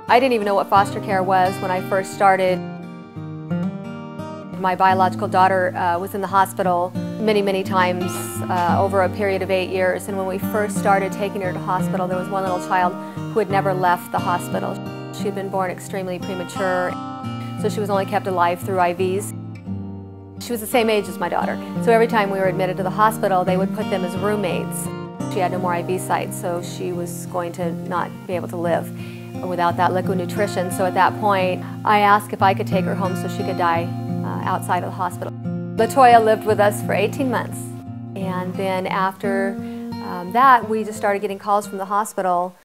I didn't even know what foster care was when I first started. My biological daughter was in the hospital many times over a period of 8 years, and when we first started taking her to hospital, there was one little child who had never left the hospital. She had been born extremely premature, so she was only kept alive through IVs. She was the same age as my daughter, so every time we were admitted to the hospital, they would put them as roommates. She had no more IV sites, so she was going to not be able to live without that liquid nutrition. So at that point, I asked if I could take her home so she could die outside of the hospital. LaToya lived with us for 18 months, and then after that, we just started getting calls from the hospital.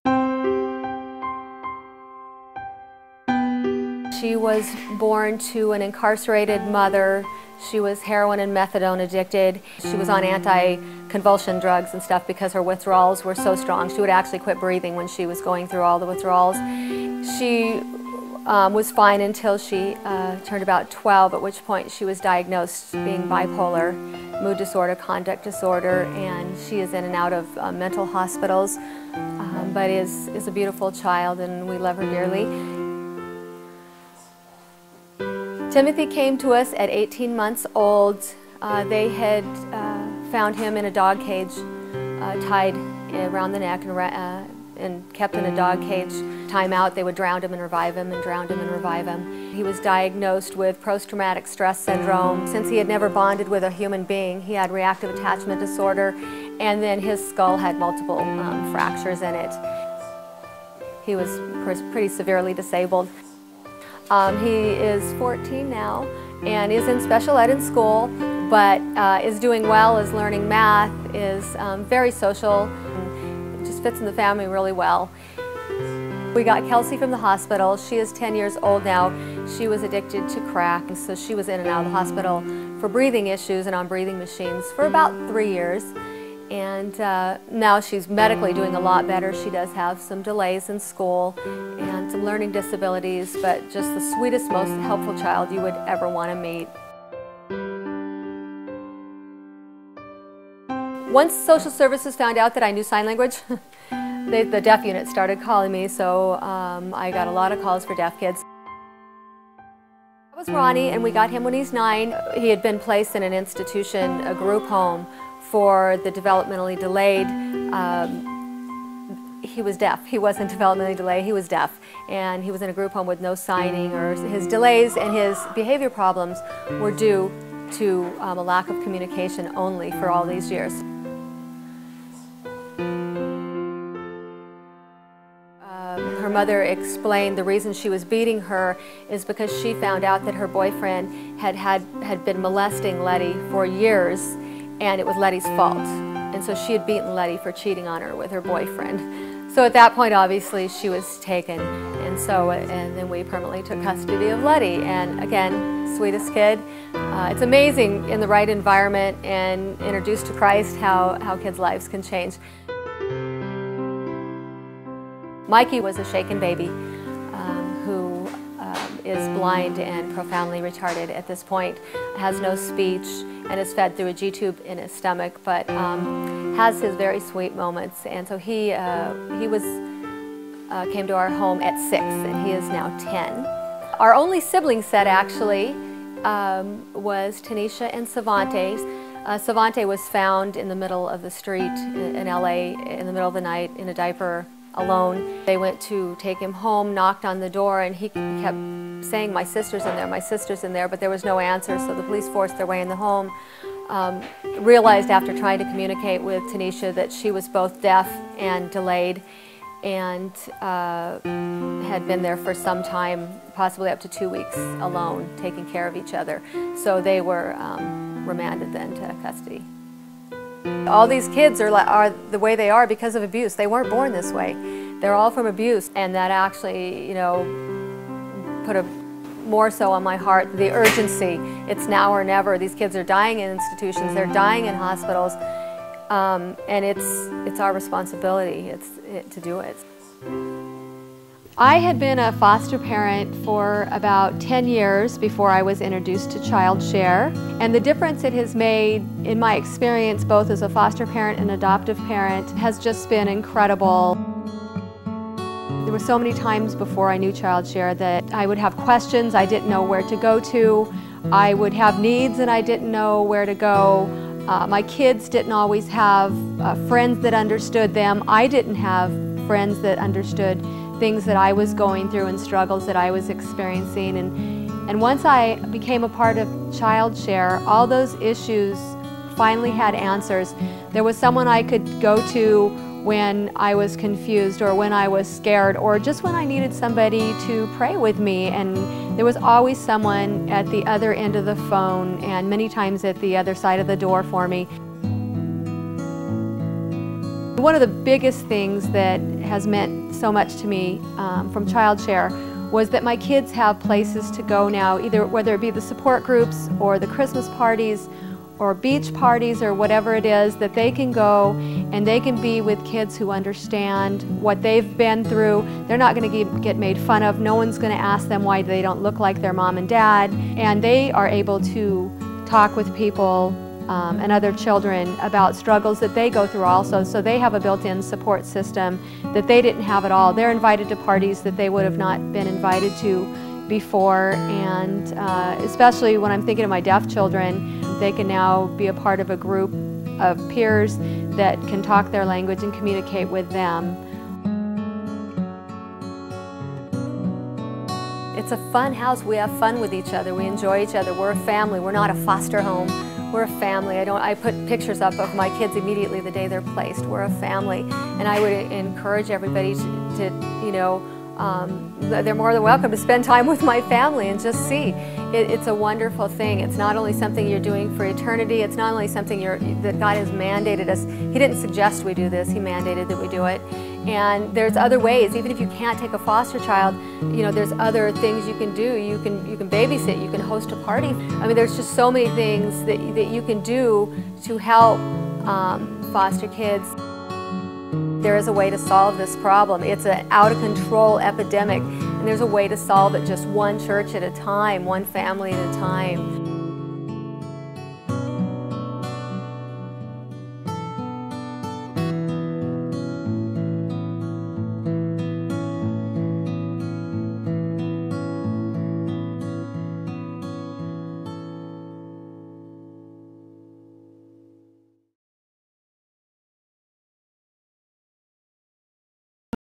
She was born to an incarcerated mother. She was heroin and methadone addicted. She was on anti-convulsion drugs and stuff because her withdrawals were so strong. She would actually quit breathing when she was going through all the withdrawals. She was fine until she turned about 12, at which point she was diagnosed being bipolar, mood disorder, conduct disorder, and she is in and out of mental hospitals, but is a beautiful child, and we love her dearly. Timothy came to us at 18 months old. They had found him in a dog cage, tied around the neck and kept in a dog cage. Time out, they would drown him and revive him and drown him and revive him. He was diagnosed with post-traumatic stress syndrome. Since he had never bonded with a human being, he had reactive attachment disorder, and then his skull had multiple fractures in it. He was pretty severely disabled. He is 14 now and is in special ed in school, but is doing well, is learning math, is very social, and just fits in the family really well. We got Kelsey from the hospital. She is 10 years old now. She was addicted to crack, and so she was in and out of the hospital for breathing issues and on breathing machines for about 3 years. And now she's medically doing a lot better. She does have some delays in school and some learning disabilities, but just the sweetest, most helpful child you would ever want to meet. Once social services found out that I knew sign language, the deaf unit started calling me, so I got a lot of calls for deaf kids. That was Ronnie, and we got him when he's 9. He had been placed in an institution, a group home, for the developmentally delayed. He was deaf. He wasn't developmentally delayed, he was deaf. And he was in a group home with no signing, or his delays and his behavior problems were due to a lack of communication only for all these years. Her mother explained the reason she was beating her is because she found out that her boyfriend had been molesting Letty for years, and it was Letty's fault. And so she had beaten Letty for cheating on her with her boyfriend. So at that point, obviously, she was taken. And then we permanently took custody of Letty. And again, sweetest kid. It's amazing in the right environment and introduced to Christ how kids' lives can change. Mikey was a shaken baby who is blind and profoundly retarded at this point, has no speech, and is fed through a G-tube in his stomach, but has his very sweet moments. And so he came to our home at 6, and he is now 10. Our only sibling set actually was Tanisha and Savante. Savante was found in the middle of the street in LA in the middle of the night in a diaper, alone. They went to take him home, knocked on the door, and he kept saying, "My sister's in there, my sister's in there," but there was no answer, so the police forced their way in the home. Realized after trying to communicate with Tanisha that she was both deaf and delayed, and had been there for some time, possibly up to 2 weeks alone, taking care of each other. So they were remanded then to custody. All these kids are the way they are because of abuse. They weren't born this way. They're all from abuse, and that actually, you know, put more so on my heart, the urgency. It's now or never. These kids are dying in institutions, they're dying in hospitals, and it's our responsibility to do it. I had been a foster parent for about 10 years before I was introduced to childshare, and the difference it has made in my experience both as a foster parent and adoptive parent has just been incredible. There were so many times before I knew childshare that I would have questions I didn't know where to go to. I would have needs and I didn't know where to go. My kids didn't always have friends that understood them. I didn't have friends that understood things that I was going through and struggles that I was experiencing. And once I became a part of childshare, all those issues finally had answers. There was someone I could go to when I was confused or when I was scared or just when I needed somebody to pray with me, and there was always someone at the other end of the phone and many times at the other side of the door for me. One of the biggest things that has meant so much to me from childshare was that my kids have places to go now, either whether it be the support groups or the Christmas parties or beach parties or whatever it is, that they can go and they can be with kids who understand what they've been through. They're not going to get made fun of. No one's going to ask them why they don't look like their mom and dad. And they are able to talk with people and other children about struggles that they go through also. So they have a built-in support system that they didn't have at all. They're invited to parties that they would have not been invited to before, and especially when I'm thinking of my deaf children, they can now be a part of a group of peers that can talk their language and communicate with them. It's a fun house. We have fun with each other. We enjoy each other. We're a family. We're not a foster home. We're a family. I put pictures up of my kids immediately the day they're placed. We're a family, and I would encourage everybody to you know, they're more than welcome to spend time with my family and just see. It's a wonderful thing. It's not only something you're doing for eternity, it's not only something that God has mandated us. He didn't suggest we do this, He mandated that we do it. And there's other ways, even if you can't take a foster child, you know, there's other things you can do. You can babysit, you can host a party. I mean, there's just so many things that you can do to help foster kids. There is a way to solve this problem. It's an out-of-control epidemic, and there's a way to solve it just one church at a time, one family at a time.